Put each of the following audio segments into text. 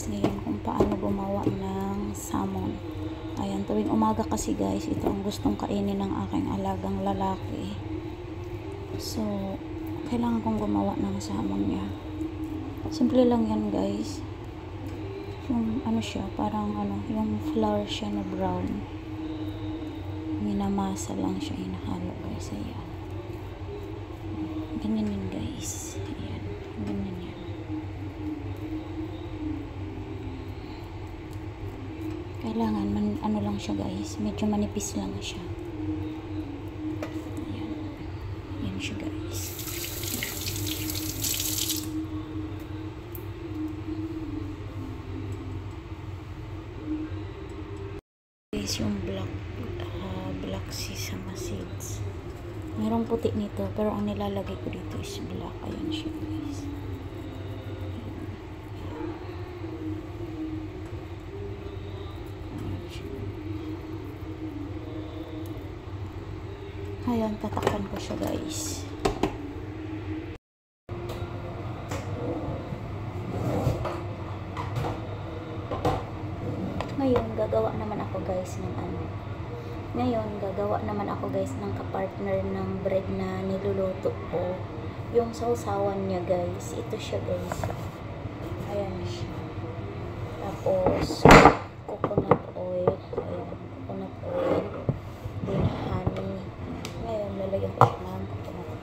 guys ngayon kung paano gumawa ng salmon. Ayan, tuwing umaga kasi guys, ito ang gustong kainin ng aking alagang lalaki. So, kailangan kong gumawa ng salmon niya. Simple lang yan guys. Yung ano siya, parang ano, yung flour siya na brown. Minamasa lang siya, hinahalo guys. Ayan. Ganyan yun guys. Ayan, ganyan yan. Kailangan ano lang siya guys, medyo manipis lang siya. Ayan. Ayan siya guys. Guys, yung black sesame seeds. Merong puti nito, pero ang nilalagay ko dito is black. Ayan siya guys. Ayan, tatakpan ko siya guys. Ngayon, gagawa naman ako guys ng kapartner ng bread na niluluto ko. Yung sausawan niya guys, ito siya guys. Ayan siya. Tapos, coconut oil. Ayan, coconut oil. Then, honey. Ngayon, lalagyan ko siya ng coconut.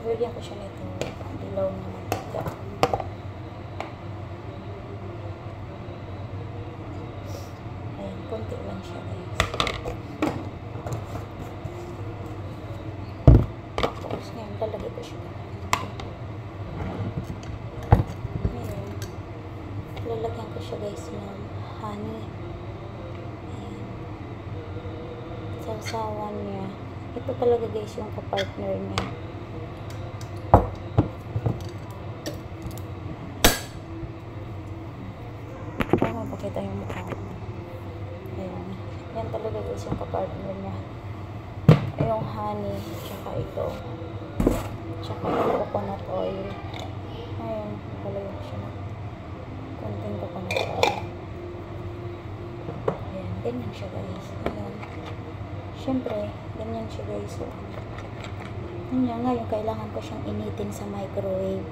Lalagyan ko siya nito. Dilaw na mantika. Ayan, konti lang siya guys. Tapos, ngayon, lalagay ko siya. Ngayon, lalagyan ko siya guys ng honey. Ayan. Sausawan niya. Ito talaga guys yung kapartner niya. Para mapakita yung mukha. Ayan. Yan talaga guys yung kapartner niya. Yung honey, tsaka ito. Tsaka yung coconut oil. Ayan, palagyan ko siya na konting coconut oil. Ayan, ganyan siya guys. Ayan. Siyempre, ganyan siya guys. So, ganyan, ngayon kailangan ko siyang initin sa microwave.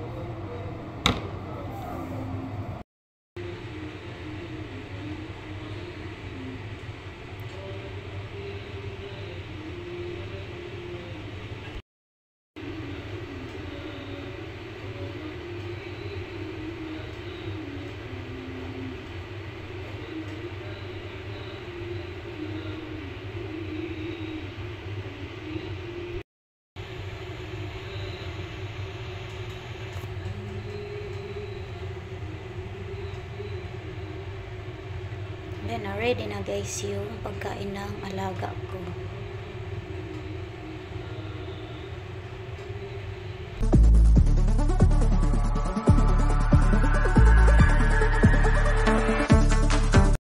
Then, ready na guys yung pagkain ng alaga ko.